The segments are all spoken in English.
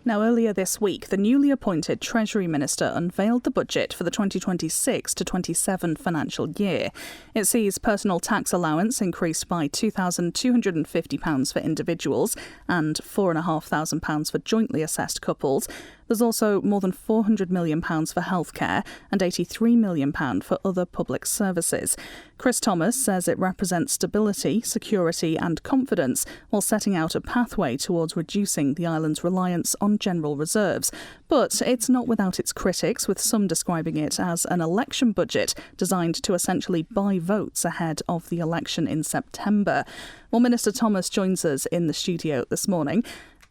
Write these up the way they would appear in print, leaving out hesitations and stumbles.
Now, earlier this week, the newly appointed Treasury Minister unveiled the budget for the 2026 to 27 financial year. It sees personal tax allowance increased by £2,250 for individuals and £4,500 for jointly assessed couples. There's also more than £400 million for healthcare and £83 million for other public services. Chris Thomas says it represents stability, security and confidence while setting out a pathway towards reducing the island's reliance on general reserves. But it's not without its critics, with some describing it as an election budget designed to essentially buy votes ahead of the election in September. Well, Minister Thomas joins us in the studio this morning.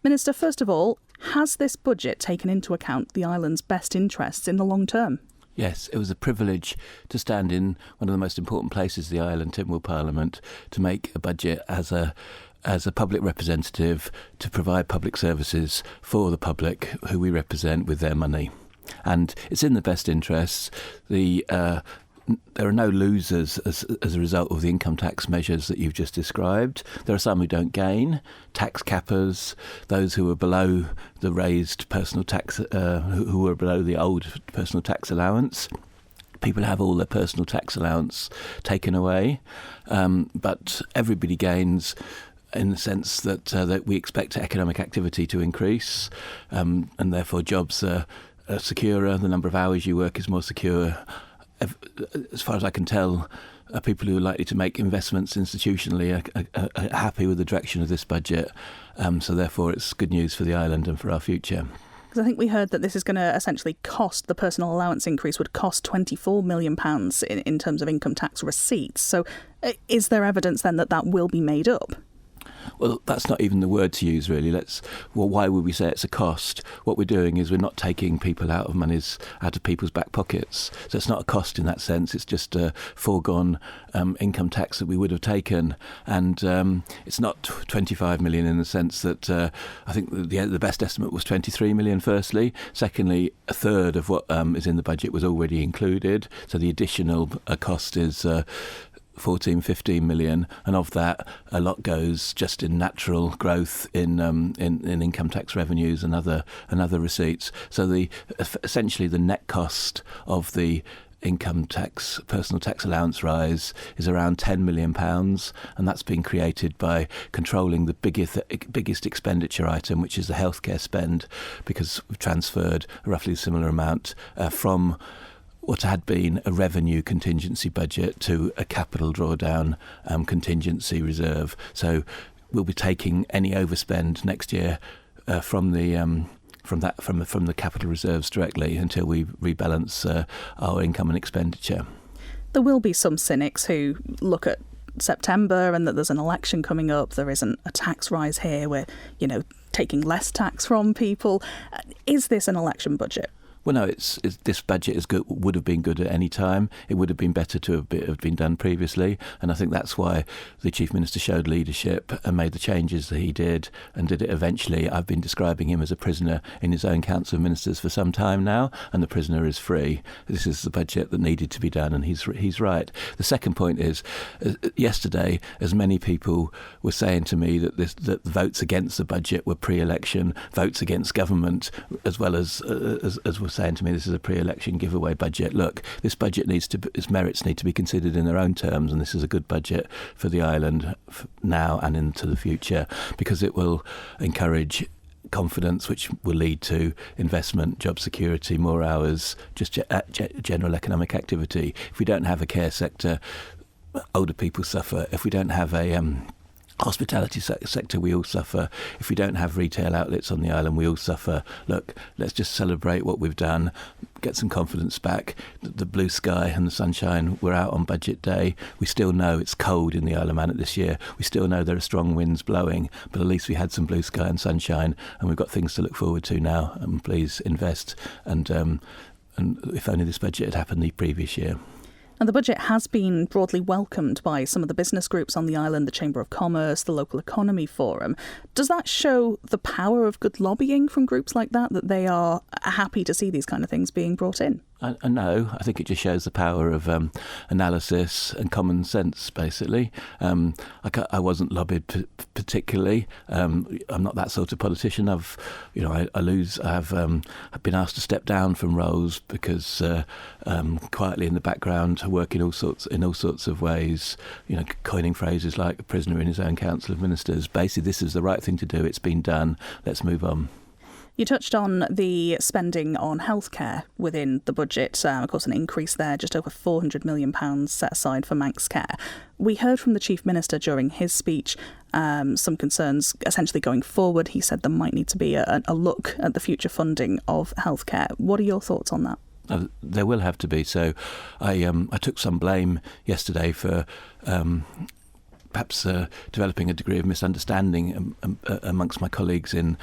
Minister, first of all, has this budget taken into account the island's best interests in the long term? Yes, it was a privilege to stand in one of the most important places of the island, Tynwald Parliament, to make a budget as a public representative to provide public services for the public who we represent with their money. And it's in the best interests. There are no losers as a result of the income tax measures that you've just described. There are some who don't gain, tax cappers, those who are below the raised personal tax, who were below the old personal tax allowance. People have all their personal tax allowance taken away, but everybody gains in the sense that we expect economic activity to increase, and therefore jobs are securer, the number of hours you work is more secure. As far as I can tell, people who are likely to make investments institutionally are happy with the direction of this budget. So therefore, it's good news for the island and for our future. Because I think we heard that this is going to essentially cost, the personal allowance increase would cost £24 million in terms of income tax receipts. So is there evidence then that will be made up? Well, that's not even the word to use, really. Why would we say it's a cost? What we're doing is we're not taking people out of people's back pockets. So it's not a cost in that sense. It's just a foregone income tax that we would have taken. And it's not 25 million in the sense that I think the best estimate was 23 million, firstly. Secondly, a third of what is in the budget was already included. So the additional cost is 14-15 million, and of that a lot goes just in natural growth in income tax revenues and other receipts. So essentially the net cost of the income tax, personal tax allowance rise is around £10 million, and that's been created by controlling the biggest expenditure item, which is the healthcare spend, because we've transferred a roughly similar amount from what had been a revenue contingency budget to a capital drawdown contingency reserve. So we'll be taking any overspend next year from the capital reserves directly until we rebalance our income and expenditure. There will be some cynics who look at September and that there's an election coming up. There isn't a tax rise here. We're, taking less tax from people. Is this an election budget? Well, no, this budget would have been good at any time. It would have been better to have been done previously. And I think that's why the Chief Minister showed leadership and made the changes that he did, and did it eventually. I've been describing him as a prisoner in his own Council of Ministers for some time now, and the prisoner is free. This is the budget that needed to be done, and he's right. The second point is, yesterday, as many people were saying to me that the votes against the budget were pre-election votes against government, as well as were saying to me this is a pre-election giveaway budget. Look, this budget its merits need to be considered in their own terms, and this is a good budget for the island now and into the future, because it will encourage confidence, which will lead to investment, job security, more hours, just general economic activity. If we don't have a care sector, older people suffer. If we don't have a hospitality sector, we all suffer. If we don't have retail outlets on the island, we all suffer. Look, let's just celebrate what we've done, get some confidence back. The blue sky and the sunshine, we're out on budget day. We still know it's cold in the Isle of Man this year. We still know there are strong winds blowing, but at least we had some blue sky and sunshine, and we've got things to look forward to now. And please invest, and if only this budget had happened the previous year. And the budget has been broadly welcomed by some of the business groups on the island, the Chamber of Commerce, the Local Economy Forum. Does that show the power of good lobbying from groups like that they are happy to see these kind of things being brought in? No, I think it just shows the power of analysis and common sense, basically. I wasn't lobbied particularly. I'm not that sort of politician. I've been asked to step down from roles because quietly in the background I work in all sorts of ways, coining phrases like a prisoner in his own council of ministers. Basically, this is the right thing to do. It's been done. Let's move on. You touched on the spending on healthcare within the budget. Of course, an increase there, just over £400 million set aside for Manx care. We heard from the Chief Minister during his speech some concerns essentially going forward. He said there might need to be a look at the future funding of healthcare. What are your thoughts on that? There will have to be. So I took some blame yesterday for perhaps developing a degree of misunderstanding amongst my colleagues in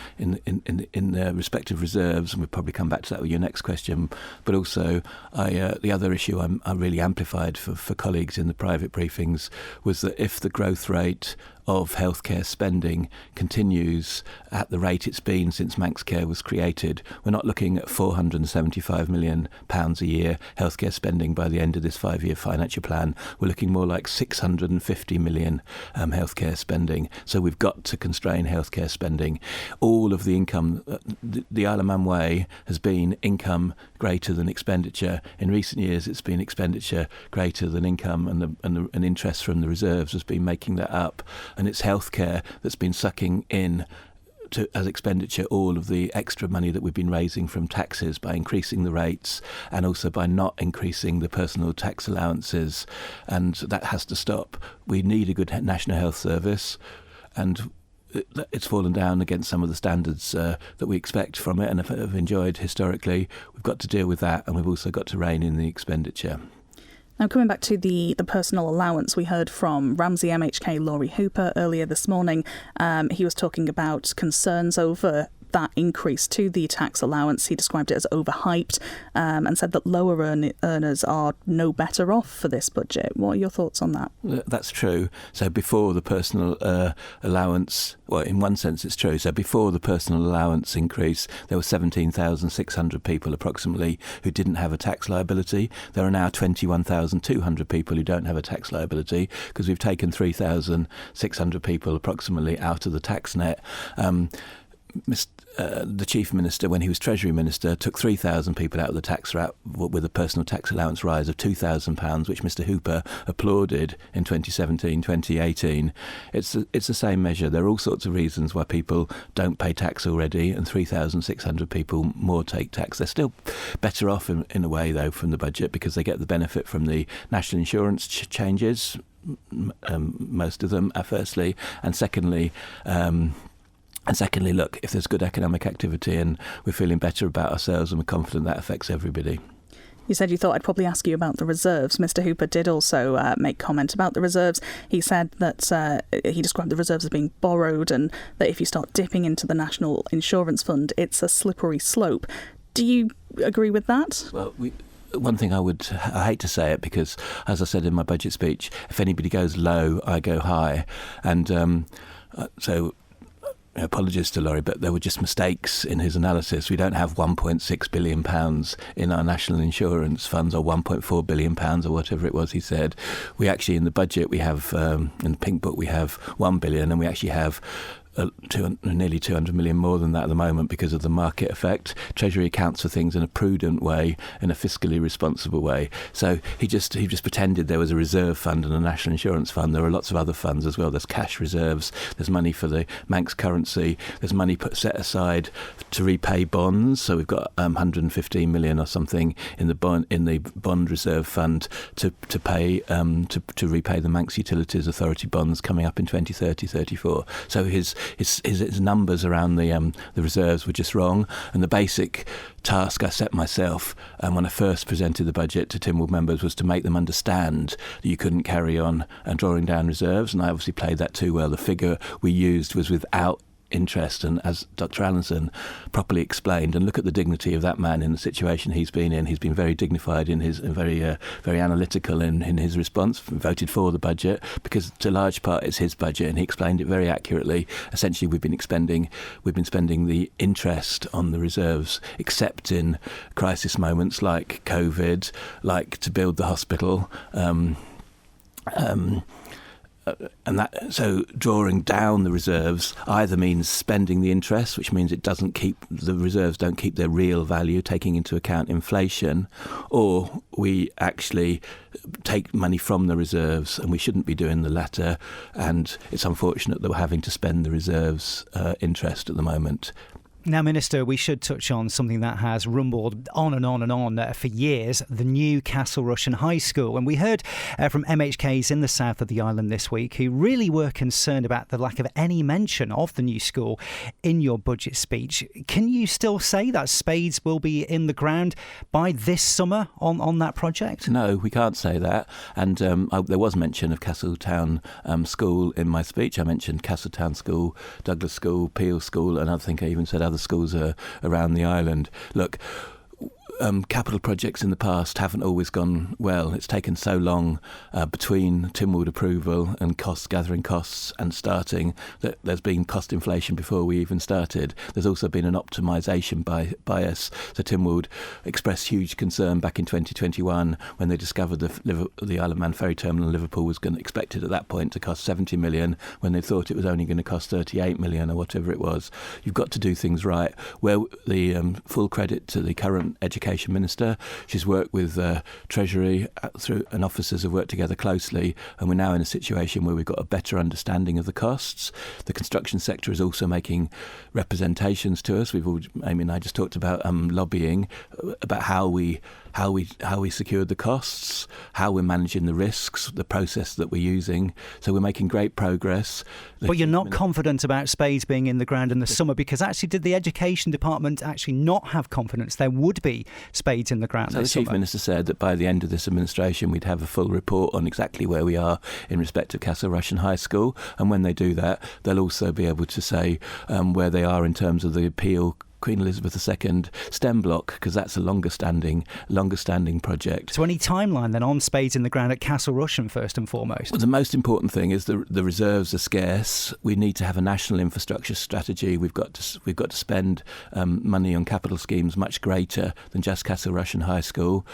their respective reserves, and we'll probably come back to that with your next question. But also, the other issue I really amplified for colleagues in the private briefings was that if the growth rate of healthcare spending continues at the rate it's been since Manx Care was created, we're not looking at £475 million a year healthcare spending by the end of this 5-year financial plan. We're looking more like 650 million healthcare spending. So we've got to constrain healthcare spending. All of the income, the Isle of Man way has been income greater than expenditure. In recent years, it's been expenditure greater than income, and interest from the reserves has been making that up. And it's healthcare that's been sucking in as expenditure all of the extra money that we've been raising from taxes by increasing the rates and also by not increasing the personal tax allowances. And that has to stop. We need a good National Health Service, and it's fallen down against some of the standards that we expect from it and have enjoyed historically. We've got to deal with that, and we've also got to rein in the expenditure. Now, coming back to the personal allowance, we heard from Ramsey MHK Laurie Hooper earlier this morning. He was talking about concerns over that increase to the tax allowance. He described it as overhyped and said that lower earners are no better off for this budget. What are your thoughts on that? That's true. So before the personal allowance, well, in one sense it's true. So before the personal allowance increase, there were 17,600 people approximately who didn't have a tax liability. There are now 21,200 people who don't have a tax liability because we've taken 3,600 people approximately out of the tax net. The Chief Minister, when he was Treasury Minister, took 3,000 people out of the tax wrap with a personal tax allowance rise of £2,000, which Mr Hooper applauded in 2017, 2018. It's the same measure. There are all sorts of reasons why people don't pay tax already, and 3,600 people more take tax. They're still better off in a way, though, from the budget because they get the benefit from the national insurance changes, most of them, firstly, and secondly, look, if there's good economic activity and we're feeling better about ourselves and we're confident, that affects everybody. You said you thought I'd probably ask you about the reserves. Mr Hooper did also make comment about the reserves. He said that he described the reserves as being borrowed and that if you start dipping into the National Insurance Fund, it's a slippery slope. Do you agree with that? Well, one thing I hate to say it because, as I said in my budget speech, if anybody goes low, I go high. And so apologies to Laurie, but there were just mistakes in his analysis. We don't have £1.6 billion in our national insurance funds, or £1.4 billion, or whatever it was he said. We actually, in the budget, we have, in the Pink Book, we have £1 billion, and we actually have nearly 200 million more than that at the moment because of the market effect. Treasury accounts for things in a prudent way, in a fiscally responsible way. So he just pretended there was a reserve fund and a national insurance fund. There are lots of other funds as well. There's cash reserves. There's money for the Manx currency. There's money set aside to repay bonds. So we've got 115 million or something in the bond reserve fund to pay to repay the Manx Utilities Authority bonds coming up in 2030-34. So his numbers around the reserves were just wrong, and the basic task I set myself when I first presented the budget to Tynwald members was to make them understand that you couldn't carry on drawing down reserves, and I obviously played that too well. The figure we used was without interest. And as Dr. Allinson properly explained, and look at the dignity of that man in the situation he's been in. He's been very dignified in his, very analytical in his response, voted for the budget, because to a large part it's his budget, and he explained it very accurately. Essentially, we've been spending the interest on the reserves, except in crisis moments like COVID, like to build the hospital. And that, so drawing down the reserves either means spending the interest, which means the reserves don't keep their real value, taking into account inflation, or we actually take money from the reserves, and we shouldn't be doing the latter. And it's unfortunate that we're having to spend the reserves interest at the moment. Now, Minister, we should touch on something that has rumbled on and on and on for years, the new Castle Rushen High School. And we heard from MHKs in the south of the island this week who really were concerned about the lack of any mention of the new school in your budget speech. Can you still say that spades will be in the ground by this summer on that project? No, we can't say that. And there was mention of Castletown School in my speech. I mentioned Castletown School, Douglas School, Peel School, and I think I even said other schools around the island. Look, capital projects in the past haven't always gone well. It's taken so long between Tynwald approval and gathering costs and starting that there's been cost inflation before we even started. There's also been an optimisation bias. So Tynwald expressed huge concern back in 2021 when they discovered the Isle of Man ferry terminal in Liverpool was expected at that point to cost 70 million when they thought it was only going to cost 38 million or whatever it was. You've got to do things right. Where the full credit to the current Education Minister. She's worked with Treasury and officers have worked together closely, and we're now in a situation where we've got a better understanding of the costs. The construction sector is also making representations to us. Amy and I just talked about lobbying about how we secured the costs, how we're managing the risks, the process that we're using. So we're making great progress. But you're not confident about spades being in the ground in the summer, because actually did the Education Department actually not have confidence there would be spades in the ground so this the Chief summer? Minister said that by the end of this administration we'd have a full report on exactly where we are in respect of Castle Rushen High School, and when they do that they'll also be able to say where they are in terms of the appeal Queen Elizabeth II STEM block, because that's a longer standing project. So any timeline then on spades in the ground at Castle Rushen first and foremost? Well, the most important thing is the reserves are scarce. We need to have a national infrastructure strategy. We've got to spend money on capital schemes much greater than just Castle Rushen High School.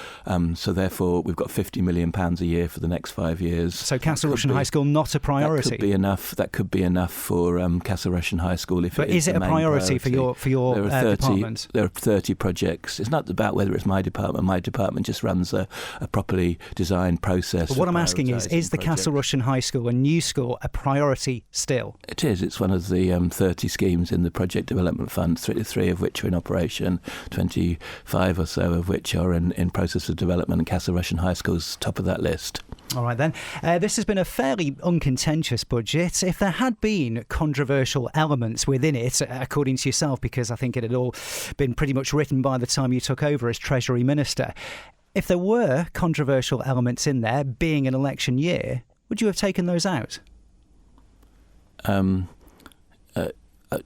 So therefore we've got £50 million a year for the next 5 years. So Castle Rushen High School not a priority? That could be enough for Castle Rushen High School. But is it a priority for your department? There are 30 projects. It's not about whether it's my department. My department just runs a properly designed process. But what I'm asking is the Castle Rushen High School, a new school, a priority still? It is. It's one of the 30 schemes in the Project Development Fund, three of which are in operation, 25 or so of which are in process of development, and Castle Rushen High School's top of that list. All right then. This has been a fairly uncontentious budget. If there had been controversial elements within it, according to yourself, because I think it had all been pretty much written by the time you took over as Treasury Minister, if there were controversial elements in there, being an election year, would you have taken those out?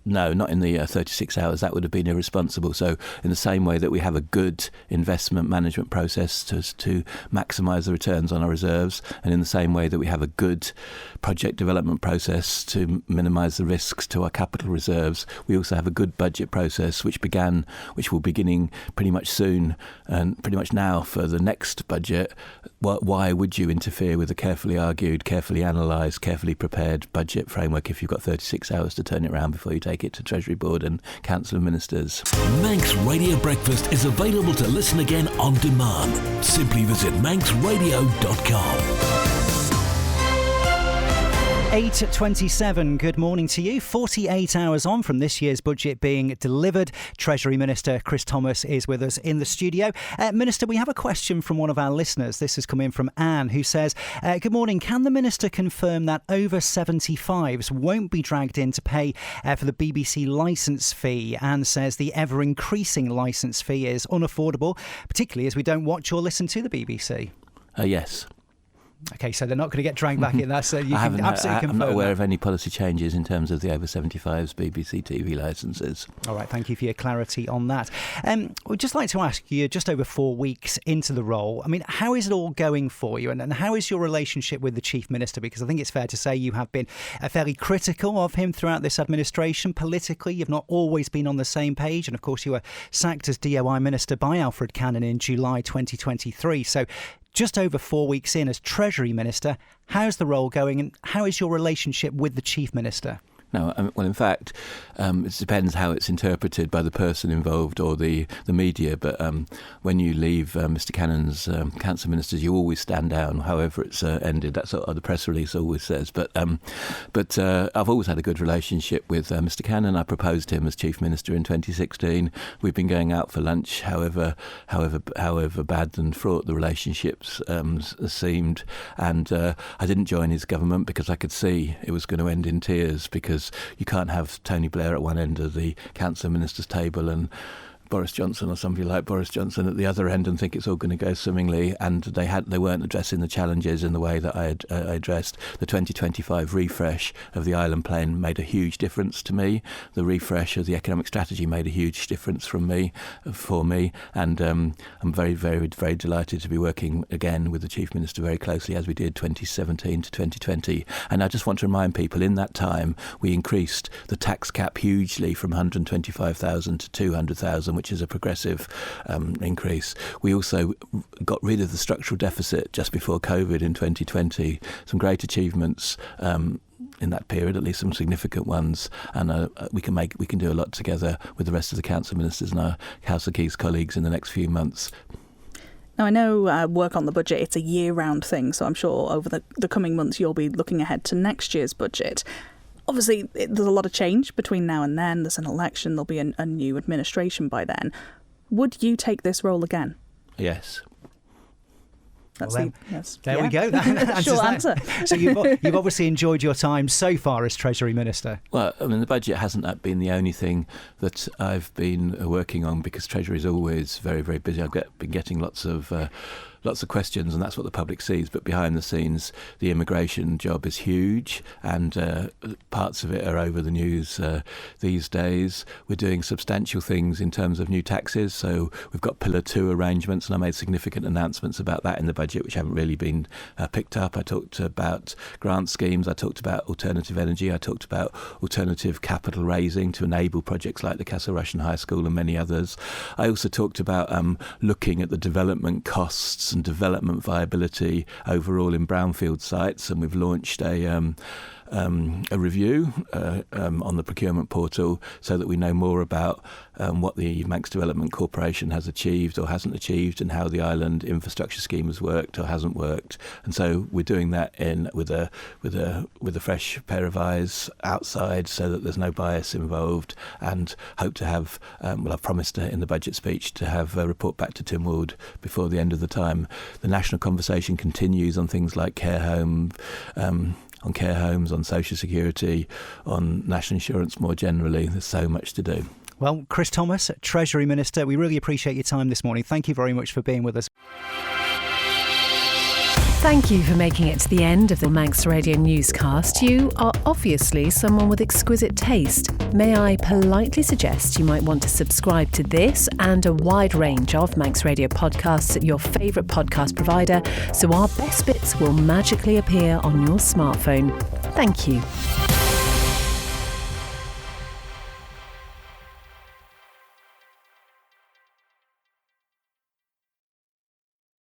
No, not in the 36 hours. That would have been irresponsible. So in the same way that we have a good investment management process to maximise the returns on our reserves, and in the same way that we have a good project development process to minimise the risks to our capital reserves, we also have a good budget process which will beginning pretty much soon and pretty much now for the next budget. Why would you interfere with a carefully argued, carefully analysed, carefully prepared budget framework if you've got 36 hours to turn it around before you take it to Treasury Board and Council of Ministers? Manx Radio Breakfast is available to listen again on demand. Simply visit manxradio.com. 8:27, good morning to you. 48 hours on from this year's budget being delivered. Treasury Minister Chris Thomas is with us in the studio. Minister, we have a question from one of our listeners. This has come in from Anne, who says, good morning, can the Minister confirm that over 75s won't be dragged in to pay for the BBC licence fee? Anne says the ever-increasing licence fee is unaffordable, particularly as we don't watch or listen to the BBC. Yes. Okay, so they're not going to get dragged back in. That's you can absolutely confirm. I'm not aware that. of any policy changes in terms of the over 75s BBC TV licences. All right, thank you for your clarity on that. We'd just like to ask you, just over 4 weeks into the role, I mean, how is it all going for you, and how is your relationship with the Chief Minister? Because I think it's fair to say you have been fairly critical of him throughout this administration. Politically, you've not always been on the same page, and of course you were sacked as DOI Minister by Alfred Cannon in July 2023. So just over 4 weeks in as Treasury Minister, how's the role going, and how is your relationship with the Chief Minister? No, well, in fact, it depends how it's interpreted by the person involved or the media. But when you leave Mr. Cannon's council ministers, you always stand down, however it's ended. That's what the press release always says. But I've always had a good relationship with Mr. Cannon. I proposed him as Chief Minister in 2016. We've been going out for lunch, however bad and fraught the relationships seemed. And I didn't join his government because I could see it was going to end in tears, because you can't have Tony Blair at one end of the council ministers' table and Boris Johnson or somebody like Boris Johnson at the other end and think it's all going to go swimmingly. And they weren't addressing the challenges in the way that I addressed. The 2025 refresh of the island plan made a huge difference to me. The refresh of the economic strategy made a huge difference for me. And I'm very, very, very delighted to be working again with the Chief Minister very closely, as we did 2017 to 2020. And I just want to remind people, in that time, we increased the tax cap hugely from 125,000 to 200,000, which is a progressive increase. We also got rid of the structural deficit just before COVID in 2020. Some great achievements in that period, at least some significant ones, and we can do a lot together with the rest of the council ministers and our House of Keys colleagues in the next few months. Now, I know work on the budget, it's a year-round thing, so I'm sure over the coming months you'll be looking ahead to next year's budget. Obviously, there's a lot of change between now and then. There's an election, there'll be a new administration by then. Would you take this role again? Yes. There we go. That short answer. So you've obviously enjoyed your time so far as Treasury Minister. Well, I mean, the budget hasn't been the only thing that I've been working on, because Treasury is always very, very busy. I've been getting lots of questions, and that's what the public sees. But behind the scenes, the immigration job is huge, and parts of it are over the news these days. We're doing substantial things in terms of new taxes. So we've got Pillar 2 arrangements, and I made significant announcements about that in the budget, which haven't really been picked up. I talked about grant schemes. I talked about alternative energy. I talked about alternative capital raising to enable projects like the Castle Rushen High School and many others. I also talked about looking at the development costs and development viability overall in brownfield sites, and we've launched a review on the procurement portal so that we know more about what the Manx Development Corporation has achieved or hasn't achieved, and how the island infrastructure scheme has worked or hasn't worked. And so we're doing that with a fresh pair of eyes outside, so that there's no bias involved, and hope to have I've promised in the budget speech to have a report back to Tynwald before the end of the time. The national conversation continues on things like care homes, on social security, on national insurance more generally. There's so much to do. Well, Chris Thomas, Treasury Minister, we really appreciate your time this morning. Thank you very much for being with us. Thank you for making it to the end of the Manx Radio newscast. You are obviously someone with exquisite taste. May I politely suggest you might want to subscribe to this and a wide range of Manx Radio podcasts at your favourite podcast provider, so our best bits will magically appear on your smartphone. Thank you.